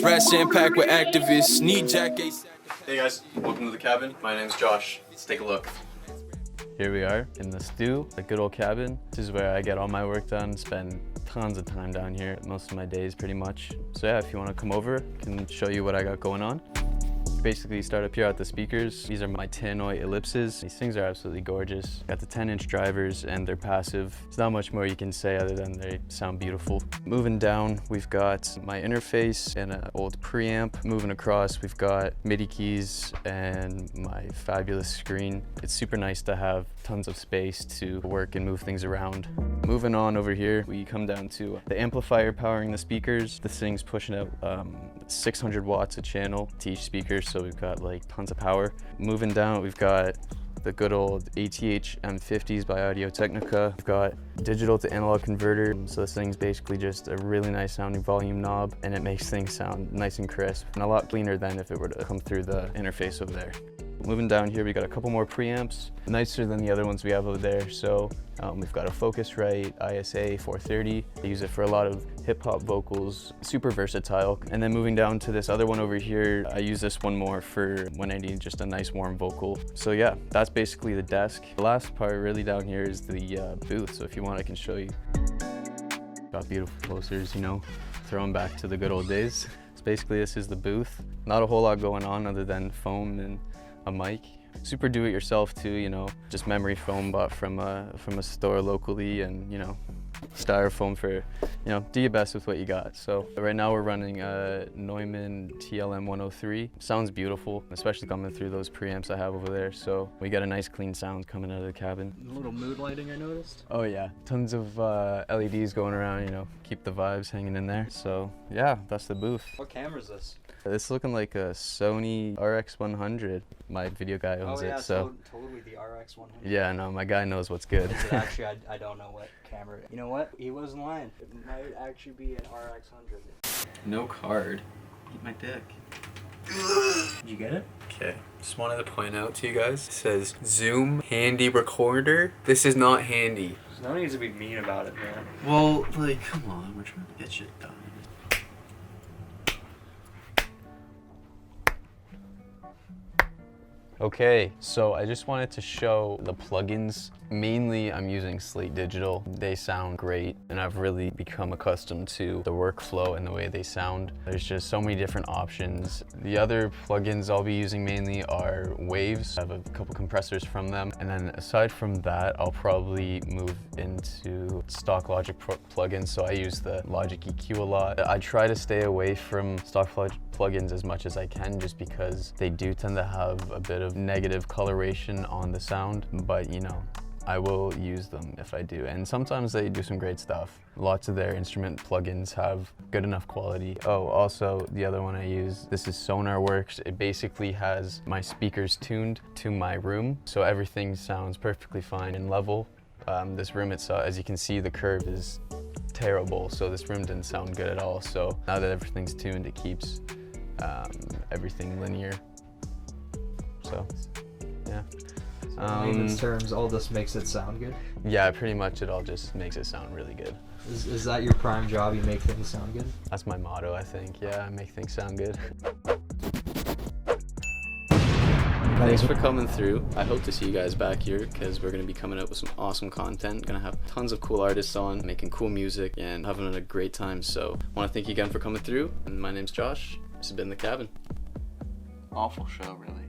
This rat sand packed with activists. Need Jack ASAP. Hey guys, welcome to the cabin. My name's Josh. Let's take a look. Here we are in the stew, the good old cabin. This is where I get all my work done, spend tons of time down here, most of my days pretty much. So yeah, if you want to come over, I can show you what I got going on. Basically start up here at the speakers. These are my tannoy ellipses. These things are absolutely gorgeous. Got the 10-inch drivers and they're passive. There's not much more you can say other than they sound beautiful. Moving down, we've got my interface and an old preamp. Moving across, we've got MIDI keys and my fabulous screen. It's super nice to have tons of space to work and move things around. Moving on over here, we come down to the amplifier powering the speakers. This thing's pushing out 600 watts a channel to each speaker, so we've got like tons of power. Moving down, we've got the good old ATH M50s by Audio-Technica. We've got digital to analog converter, so this thing's basically just a really nice sounding volume knob, and it makes things sound nice and crisp and a lot cleaner than if it were to come through the interface over there. Moving down here, we got a couple more preamps, nicer than the other ones we have over there. So we've got a Focusrite ISA 430. I use it for a lot of hip hop vocals, super versatile. And then moving down to this other one over here, I use this one more for when I need just a nice warm vocal. So yeah, that's basically the desk. The last part really down here is the booth. So if you want, I can show you. Got beautiful posters, you know, throwing back to the good old days. So basically this is the booth. Not a whole lot going on other than foam and a mic. Super do-it-yourself too, you know, just memory foam bought from a store locally, and you know, styrofoam for, you know, do your best with what you got. So right now we're running a Neumann TLM 103. Sounds beautiful, especially coming through those preamps I have over there. So we got a nice clean sound coming out of the cabin. A little mood lighting I noticed. Oh yeah, tons of LEDs going around, you know, keep the vibes hanging in there. So yeah, that's the booth. What camera is this? It's looking like a Sony RX100. My video guy owns it, so. Totally the RX100. Yeah, no, my guy knows what's good. Actually, I don't know what camera. You know what? He wasn't lying. It might actually be an RX100. No card. Eat my dick. Did you get it? Okay, just wanted to point out to you guys, it says Zoom handy recorder. This is not handy. There's no need to be mean about it, man. Well, like, come on, we're trying to get shit done. Okay, so I just wanted to show the plugins. Mainly I'm using Slate Digital. They sound great, and I've really become accustomed to the workflow and the way they sound. There's just so many different options. The other plugins I'll be using mainly are Waves. I have a couple compressors from them. And then aside from that, I'll probably move into stock Logic plugins. So I use the Logic EQ a lot. I try to stay away from stock plugins as much as I can, just because they do tend to have a bit of negative coloration on the sound, but you know, I will use them if I do, and sometimes they do some great stuff. Lots of their instrument plugins have good enough quality. Oh, also the other one I use, this is SonarWorks. It basically has my speakers tuned to my room, so everything sounds perfectly fine and level. This room itself, as you can see, the curve is terrible, so this room didn't sound good at all. So now that everything's tuned, it keeps everything linear. So yeah. In layman's terms, all this makes it sound good? Yeah, pretty much it all just makes it sound really good. Is that your prime job? You make things sound good? That's my motto, I think. Yeah, I make things sound good. Thanks for coming through. I hope to see you guys back here, because we're going to be coming out with some awesome content. Going to have tons of cool artists on, making cool music, and having a great time. So I want to thank you again for coming through. And my name's Josh. This has been The Cabin. Awful show, really.